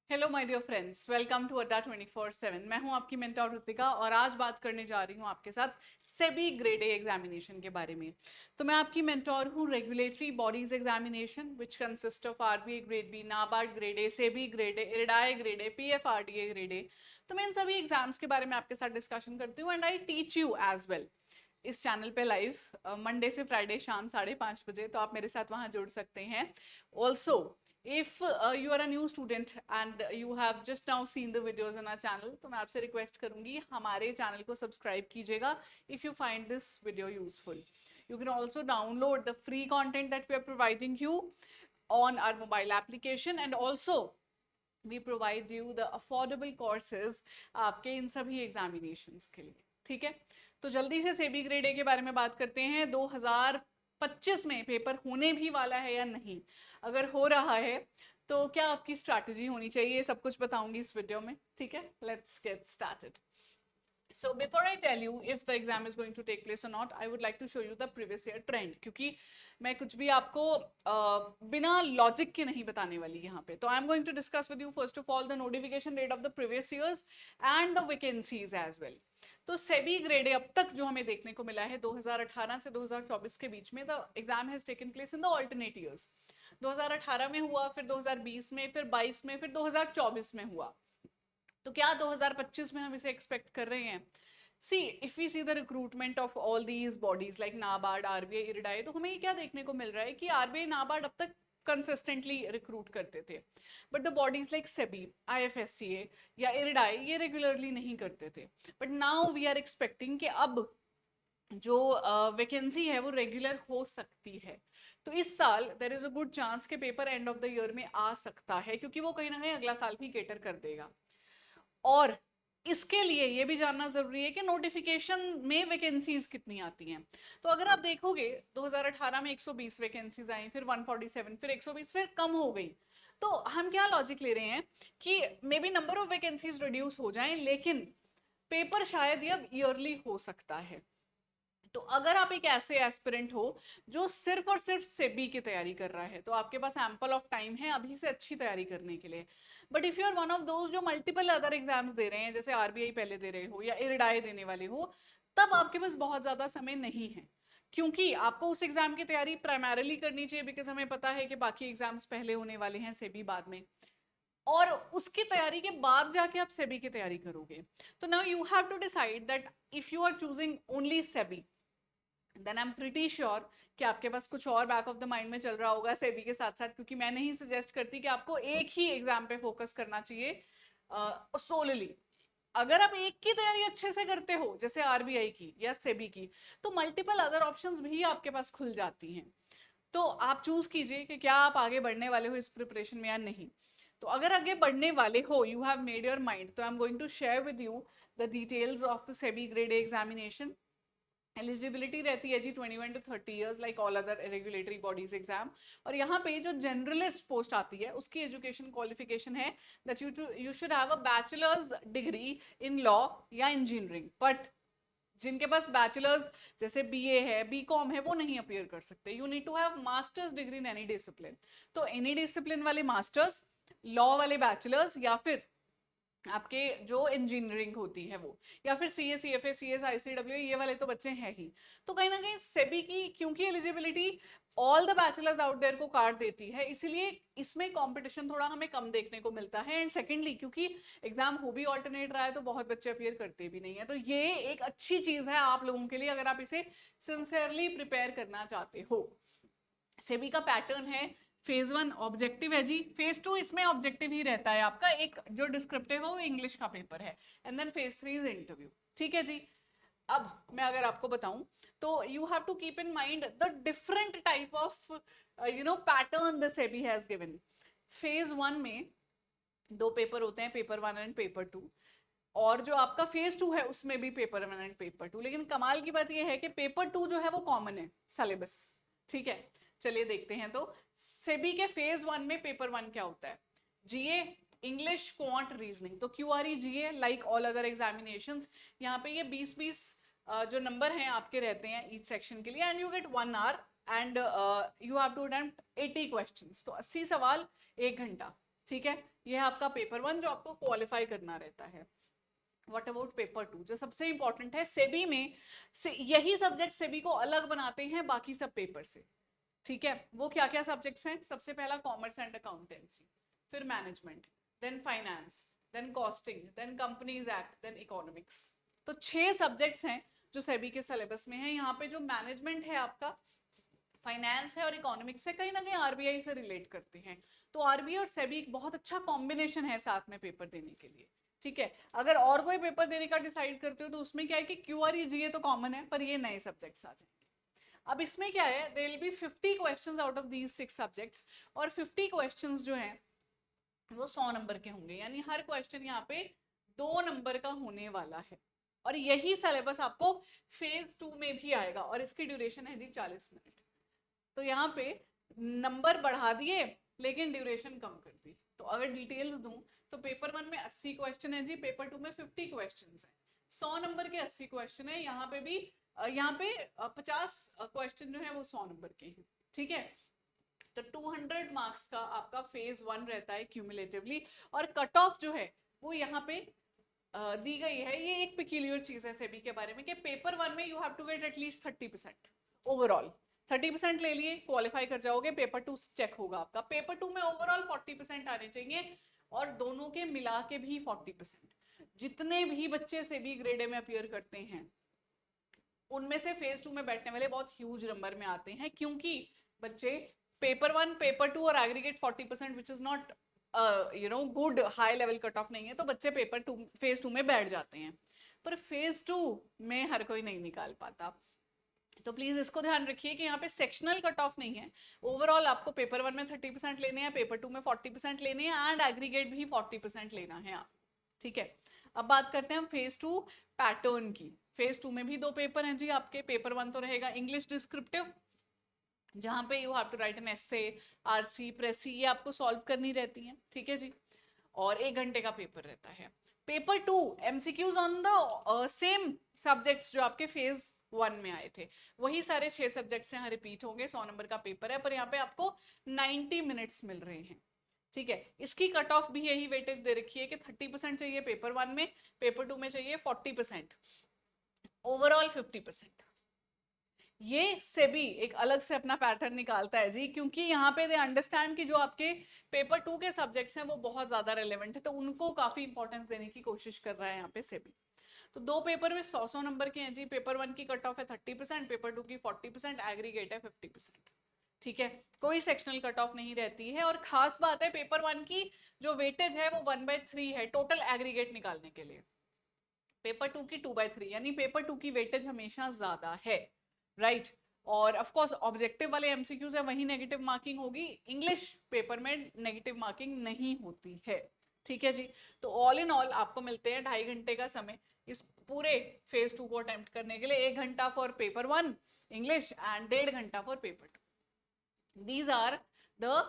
Hello my dear friends, welcome to Adda 24/7। मैं हूं आपकी मेंटर ऋतिका और आज बात करने जा रही हूं आपके साथ सेबी ग्रेड ए एग्जामिनेशन के बारे में। तो मैं आपकी मेंटर हूं regulatory bodies examination which consist of RBI grade B, NABARD grade A, SEBI grade A, IRDAI grade A, PFRDA grade A. तो मैं इन सभी एग्जाम्स के बारे में आपके साथ डिस्कशन करती हूँ and I teach you as well इस चैनल पे लाइव मंडे से फ्राइडे शाम 5:30 बजे। तो आप मेरे साथ वहां जुड़ सकते हैं। Also if you are a new student and you have just now seen the videos on our channel, तो मैं आपसे रिक्वेस्ट करूंगी हमारे चैनल को सब्सक्राइब कीजिएगा if you find this video useful. You can also download the free content that we are providing you on our mobile application and also we provide you the affordable courses आपके इन सभी examinations के लिए। ठीक है, तो जल्दी से SEBI grade ए के बारे में बात करते हैं। 2025 में पेपर होने भी वाला है या नहीं, अगर हो रहा है तो क्या आपकी स्ट्रैटेजी होनी चाहिए, सब कुछ बताऊंगी इस वीडियो में। ठीक है, let's get started. So before I tell you if the exam is going to take place or not, I would like to show you the previous year trend, क्योंकि मैं कुछ भी आपको बिना लॉजिक के नहीं बताने वाली यहाँ पे। तो I am going to discuss with you first of all the notification rate of the previous years and the vacancies as well. तो सेबी ग्रेड ए अब तक जो हमें देखने को मिला है 2018 से 2024 के बीच में, the exam has taken place in the alternate years. 2018 में हुआ, फिर 2020 में, फिर 22 में, फिर 2024 में हुआ। तो क्या 2025 में हम इसे एक्सपेक्ट कर रहे हैं? See if we see the recruitment of all these bodies like NABARD, RBI, IRDAI, तो हमें ये क्या देखने को मिल रहा है कि आरबीआई, नाबार्ड अब तक कंसिस्टेंटली रिक्रूट करते थे, but the bodies like SEBI, IFSCA या इरडाई ये रेगुलरली नहीं करते थे। But now we are expecting कि अब जो वैकेंसी है वो रेगुलर हो सकती है। तो इस साल there is a good chance के paper end of the year में आ सकता है, क्योंकि वो कहीं ना कहीं अगला साल भी केटर कर देगा। और इसके लिए ये भी जानना जरूरी है कि नोटिफिकेशन में वैकेंसीज कितनी आती हैं। तो अगर आप देखोगे 2018 में 120 वैकेंसीज आई, फिर 147, फिर 120, फिर कम हो गई। तो हम क्या लॉजिक ले रहे हैं कि may be number of vacancies reduce हो जाएं, लेकिन पेपर शायद ये अब ईयरली हो सकता है। तो अगर आप एक ऐसे एस्पिरेंट हो जो सिर्फ और सिर्फ सेबी की तैयारी कर रहा है, तो आपके पास एम्पल ऑफ टाइम है अभी से अच्छी तैयारी करने के लिए। But if you are one of those जो मल्टीपल अदर एग्जाम्स दे रहे हैं, जैसे आरबीआई पहले दे रहे हो या इरडाई देने वाले हो, तब आपके पास बहुत ज्यादा समय नहीं है, क्योंकि आपको उस एग्जाम की तैयारी प्राइमरली करनी चाहिए, बिकॉज हमें पता है कि बाकी एग्जाम्स पहले होने वाले हैं, सेबी बाद में। और उसकी तैयारी के बाद जाके आप सेबी की तैयारी करोगे। तो now you have to decide that if you are choosing only SEBI, then I am pretty sure कि आपके पास कुछ और बैक ऑफ द माइंड में चल रहा होगा सेबी के साथ साथ, क्योंकि मैं नहीं सजेस्ट करती कि आपको एक ही एग्जाम पे फोकस करना चाहिए सोलली। अगर आप एक की तैयारी अच्छे से करते हो, जैसे आरबीआई की या सेबी की, तो मल्टीपल अदर ऑप्शंस भी आपके पास खुल जाती हैं। तो आप चूज कीजिए कि क्या आप आगे बढ़ने वाले हो इस प्रिपरेशन में या नहीं। तो अगर आगे बढ़ने वाले हो, you have made your mind, तो I am going to share with you the details of the SEBI grade A examination. Eligibility रहती है जी 21 to 30 years like all other regulatory bodies exam. और यहाँ पे जो जनरलिस्ट पोस्ट आती है उसकी एजुकेशन क्वालिफिकेशन है that you should have a bachelors degree in law या इंजीनियरिंग। बट जिनके पास बैचलर्स जैसे बीए है, बीकॉम है, वो नहीं अपियर कर सकते। You need to have masters degree in any discipline. तो एनी डिसिप्लिन वाले मास्टर्स, लॉ वाले बैचलर्स, या फिर आपके जो इंजीनियरिंग होती है वो, या फिर C S C F A C S I C W, ये वाले तो बच्चे हैं ही। तो कहीं ना कहीं सेबी की क्योंकि eligibility all the bachelors out there को कार्ड देती है, इसीलिए इसमें कंपटीशन थोड़ा हमें कम देखने को मिलता है। एंड सेकेंडली क्योंकि एग्जाम हो भी ऑल्टरनेट रहा है, तो बहुत बच्चे अपियर करते भी नहीं है। तो ये एक अच्छी चीज है आप लोगों के लिए, अगर आप इसे सिंसियरली प्रिपेयर करना चाहते हो। सेबी का पैटर्न है, फेज 1 ऑब्जेक्टिव है जी, फेज 2 इसमें ऑब्जेक्टिव ही रहता है आपका, एक जो डिस्क्रिप्टिव है वो इंग्लिश का पेपर है, and then phase 3 is interview. ठीक है जी। अब मैं अगर आपको बताऊं, तो you have to keep in mind the different type of pattern the SEBI has given. Phase 1 में दो पेपर होते हैं, पेपर 1 एंड पेपर 2। और जो आपका फेज 2 है उसमें भी पेपर 1 एंड पेपर 2। लेकिन कमाल की बात यह है कि पेपर 2 जो है वो कॉमन है सिलेबस। ठीक है, चलिए देखते हैं। तो सेबी के फेज 1 में पेपर 1 क्या होता है? जीए, इंग्लिश, क्वांट, रीजनिंग। तो क्यूआरई जीए लाइक ऑल अदर एग्जामिनेशंस, यहाँ पे ये 20-20 जो नंबर हैं आपके रहते हैं ईच सेक्शन के लिए, and you get 1 hour and you have to attempt 80 questions. तो 80 सवाल 1 घंटा। ठीक है, ये है आपका पेपर 1 जो आपको क्वालिफाई करना रहता है। व्हाट अबाउट पेपर 2 जो सबसे इंपॉर्टेंट है, सेबी में से यही सब्जेक्ट सेबी को अलग बनाते हैं बाकी सब पेपर से। ठीक है, वो क्या क्या सब्जेक्ट्स हैं? सबसे पहला कॉमर्स एंड अकाउंटेंसी, फिर management, then finance, then costing, then companies act, then economics. तो 6 सब्जेक्ट्स हैं जो सेबी के सिलेबस में है। यहाँ पे जो मैनेजमेंट है आपका, फाइनेंस है और इकोनॉमिक्स है, कहीं ना कहीं आरबीआई से रिलेट करते हैं। तो आरबीआई और सेबी एक बहुत अच्छा कॉम्बिनेशन है साथ में पेपर देने के लिए। ठीक है, अगर और कोई पेपर देने का डिसाइड करते हो तो उसमें क्या है कि क्यूआर जीए तो कॉमन है, पर ये नए सब्जेक्ट्स आ जाएंगे। अब इसमें क्या है, there will be 50 questions out of these 6 subjects, और 50 क्वेश्चंस जो हैं वो 100 नंबर के होंगे, यानी हर क्वेश्चन यहाँ पे 2 नंबर का होने वाला है। और यही सिलेबस आपको फेज 2 में भी आएगा, और इसकी ड्यूरेशन है जी 40 मिनट। तो यहाँ पे नंबर बढ़ा दिए लेकिन ड्यूरेशन कम कर दी। तो अगर डिटेल्स दूं तो पेपर 1 में 80 क्वेश्चन है जी, पेपर 2 में 50 क्वेश्चन है, 100 नंबर के 80 क्वेश्चन है। यहाँ पे भी यहाँ पे 50 क्वेश्चन जो है वो 100 नंबर के हैं। ठीक है, तो 200 मार्क्स का आपका फेज 1 रहता है क्यूमुलेटिवली, और कट ऑफ जो है वो यहाँ पे दी गई है। ये एक पिक्यूलियर चीज है सेबी के बारे में कि पेपर 1 में you have to get at least 30% overall. 30% ले लिए, क्वालिफाई कर जाओगे, पेपर 2 चेक होगा आपका। पेपर 2 में ओवरऑल 40% आने चाहिए, और दोनों के मिला के भी 40%। जितने भी बच्चे सेबी ग्रेड ए में अपीयर करते हैं उनमें से फेज 2 में बैठने वाले बहुत ह्यूज नंबर में आते हैं, क्योंकि बच्चे पेपर 1, पेपर 2 और aggregate 40% which is not good high level cut off नहीं है, तो बच्चे पेपर 2 फेज 2 में बैठ जाते हैं। पर फेज 2 में हर कोई नहीं निकाल पाता। तो प्लीज इसको ध्यान रखिए कि यहाँ पे सेक्शनल कट ऑफ नहीं है, ओवरऑल आपको पेपर 1 में 30% लेने हैं, पेपर 2 में 40% लेने हैं, एंड एग्रीगेट भी 40% लेना है आप। ठीक है, अब बात करते हैं हम फेज 2 पैटर्न की। फेज 2 में भी 2 पेपर हैं जी आपके। पेपर 1 तो रहेगा इंग्लिश डिस्क्रिप्टिव, जहां पे you have to write an essay, RC, precis, ये आपको सॉल्व करनी रहती है। ठीक है जी, और 1 घंटे का पेपर रहता है। Paper 2 MCQs on the same subjects जो आपके फेज 1 में आए थे, वही सारे 6 सब्जेक्ट्स यहाँ रिपीट होंगे। 100 नंबर का पेपर है, पर यहाँ पे आपको 90 मिनट्स मिल रहे हैं। ठीक है, इसकी कट ऑफ भी यही वेटेज दे रखी है कि 30% चाहिए पेपर 1 में, पेपर 2 में चाहिए 40%, ओवरऑल 50%। ये सेबी एक अलग से अपना पैटर्न निकालता है जी, क्योंकि यहाँ पे दे अंडरस्टैंड कि जो आपके पेपर 2 के सब्जेक्ट्स हैं वो बहुत ज्यादा रेलेवेंट है, तो उनको काफी इंपॉर्टेंस देने की कोशिश कर रहा है यहाँ पे सेबी। तो 2 पेपर में 100 नंबर के हैं जी। पेपर 1 की कट ऑफ है 30%, पेपर 2 की 40%, एग्रीगेट है 50%। ठीक है, कोई सेक्शनल कट ऑफ नहीं रहती है। और खास बात है, पेपर 1 की जो वेटेज है वो 1/3 है टोटल एग्रीगेट निकालने के लिए, पेपर 2 की 2/3, यानी पेपर 2 की वेटेज हमेशा ज्यादा है। राइट, और ऑफ कोर्स ऑब्जेक्टिव वाले एमसीक्यूज है वही नेगेटिव मार्किंग होगी, इंग्लिश पेपर में नेगेटिव मार्किंग नहीं होती है। ठीक है जी, तो ऑल इन ऑल आपको मिलते हैं 2.5 घंटे का समय इस पूरे फेज 2 को अटेम्प्ट करने के लिए। 1 घंटा फॉर पेपर 1 इंग्लिश एंड 1.5 घंटा for paper 2। These are the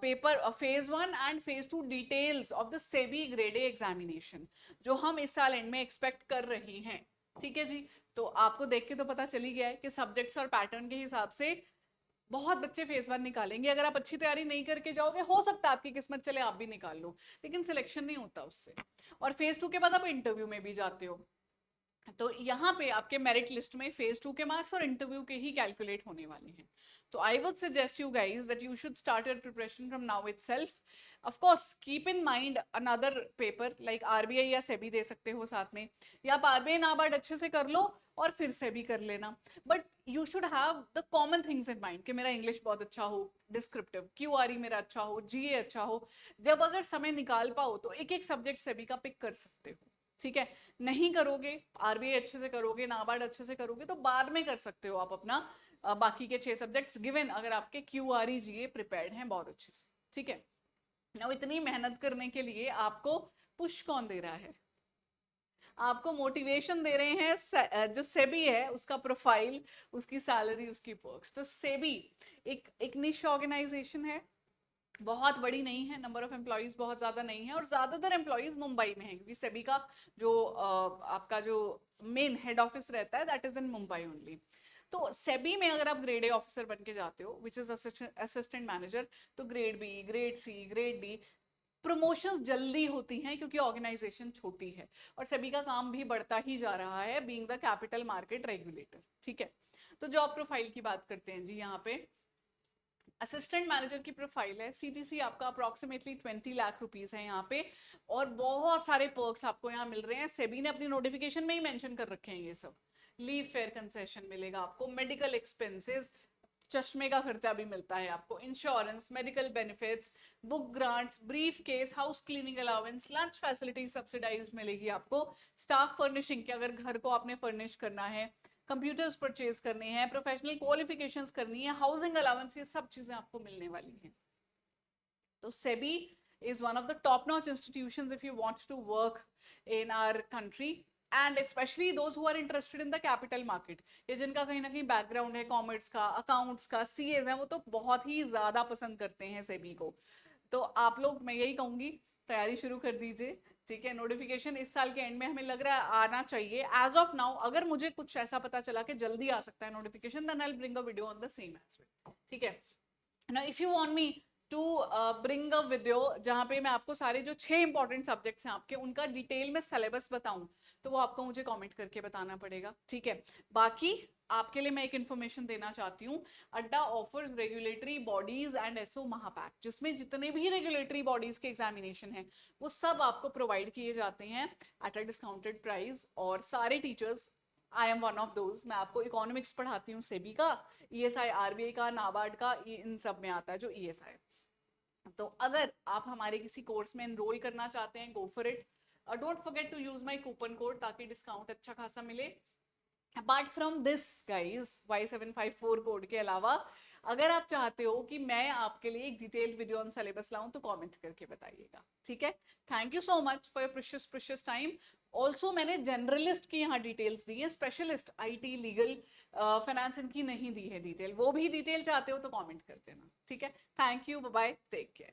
paper phase 1 and phase 2 details of the SEBI grade A examination जो हम इस साल एंड में एक्सपेक्ट कर रहे हैं। ठीक है जी, तो आपको देख के तो पता चल ही गया है कि सब्जेक्ट्स और पैटर्न के हिसाब से बहुत बच्चे फेज 1 निकालेंगे। अगर आप अच्छी तैयारी नहीं करके जाओगे, हो सकता है आपकी किस्मत चले आप भी निकाल लो, लेकिन सिलेक्शन नहीं होता उससे। और फेज 2 के बाद आप इंटरव्यू में भी जाते हो, तो यहाँ पे आपके मेरिट लिस्ट में फेज 2 के मार्क्स और इंटरव्यू के ही कैलकुलेट होने वाले हैं। तो I would suggest you guys that you should start your preparation from now itself. Of course keep in mind another paper like RBI या सेबी दे सकते हो साथ में, या आप आरबीआई नाबार्ड अच्छे से कर लो और फिर सेबी कर लेना। But you should have the common things in mind कि मेरा इंग्लिश बहुत अच्छा हो, डिस्क्रिप्टिव क्यूआरई मेरा अच्छा हो, जीए अच्छा हो। जब अगर समय निकाल पाओ तो एक एक सब्जेक्ट सेबी का पिक कर सकते हो। ठीक है, नहीं करोगे, आरबीआई अच्छे से करोगे, नाबार्ड अच्छे से करोगे, तो बाद में कर सकते हो आप अपना बाकी के 6 सब्जेक्ट्स गिवन अगर आपके क्यूआरई जीए प्रिपेयर्ड हैं बहुत अच्छे से। ठीक है, नाउ इतनी मेहनत करने के लिए आपको पुश कौन दे रहा है? आपको मोटिवेशन दे रहे हैं जो सेबी है उसका प्रोफाइल, उसकी सैलरी, उसकी पर्क्स। तो सेबी एक निश ऑर्गेनाइजेशन है, बहुत बड़ी नहीं है, नंबर ऑफ एम्प्लॉइज बहुत ज्यादा नहीं है, और ज्यादातर एम्प्लॉइज मुंबई में है, क्योंकि सेबी का जो आपका जो मेन हेड ऑफिस रहता है that is in Mumbai only. तो सेबी में अगर आप ग्रेड ए ऑफिसर बन के जाते हो विच इज असिस्टेंट मैनेजर, तो grade B, grade C, grade D, promotions जल्दी होती हैं क्योंकि ऑर्गेनाइजेशन छोटी है, और सेबी का काम भी बढ़ता ही जा रहा है being the capital market regulator. ठीक है, तो जॉब प्रोफाइल की बात करते हैं जी। यहाँ पे असिस्टेंट मैनेजर की प्रोफाइल है, सीटीसी आपका अप्रोक्सीमेटली 20 लाख रुपीस है यहाँ पे, और बहुत सारे पर्क्स आपको यहाँ मिल रहे हैं। सेबी ने अपनी नोटिफिकेशन में ही मेंशन कर रखे हैं ये सब। लीव फेयर कंसेशन मिलेगा आपको, मेडिकल एक्सपेंसेस, चश्मे का खर्चा भी मिलता है आपको, insurance, medical benefits, book grants, briefcase, house cleaning allowance, lunch facility subsidize मिलेगी आपको, स्टाफ फर्निशिंग के अगर घर को आपने फर्निश करना है, कंप्यूटर्स परचेज करने हैं, प्रोफेशनल क्वालिफिकेशंस करनी है, हाउसिंग अलाउंस, ये सब चीजें आपको मिलने वाली हैं। तो SEBI is one of the top notch institutions if you want to work in our country, and especially those who are interested in the capital market, ये जिनका कहीं ना कहीं बैकग्राउंड है कॉमर्स का, अकाउंट्स का, सीएस है, वो तो बहुत ही ज्यादा पसंद करते हैं सेबी को। तो आप लोग, मैं यही कहूंगी, तैयारी शुरू कर दीजिए। ठीक है, नोटिफिकेशन इस साल के एंड में हमें लग रहा है आना चाहिए एज ऑफ नाउ। अगर मुझे कुछ ऐसा पता चला कि जल्दी आ सकता है notification, then I will bring a video on the same as well. ठीक है, now if you want me to bring a video जहाँ पे मैं आपको सारे जो 6 इंपॉर्टेंट सब्जेक्ट्स हैं आपके, उनका डिटेल में सिलेबस बताऊं, तो वो आपको मुझे कमेंट करके बताना पड़ेगा। ठीक है, बाकी आपके लिए मैं एक इन्फॉर्मेशन देना चाहती हूँ। Adda offers regulatory bodies and SO महापैक, जिसमें जितने भी रेगुलेटरी बॉडीज के एग्जामिनेशन हैं वो सब आपको प्रोवाइड किए जाते हैं एट अ डिस्काउंटेड प्राइस, और सारे teachers, I am one of those, मैं आपको इकोनॉमिक्स पढ़ाती हूँ सेबी का, ईएसआई आरबीआई का, नाबार्ड का, इन सब में आता है जो ईएसआई। तो अगर आप हमारे किसी कोर्स में एनरोल करना चाहते हैं, go for it. Don't forget to use my coupon code ताकि डिस्काउंट अच्छा खासा मिले। Apart from this guys, Y754 code के अलावा अगर आप चाहते हो कि मैं आपके लिए एक डिटेल्ड वीडियो ऑन सिलेबस लाऊं, तो कमेंट करके बताइएगा। ठीक है, thank you so much for your precious time. Also मैंने जनरलिस्ट की यहाँ डिटेल्स दी है, स्पेशलिस्ट आईटी लीगल फाइनेंस इनकी नहीं दी है डिटेल। वो भी डिटेल चाहते हो तो कमेंट कर देना। ठीक है, thank you, bye bye, take care.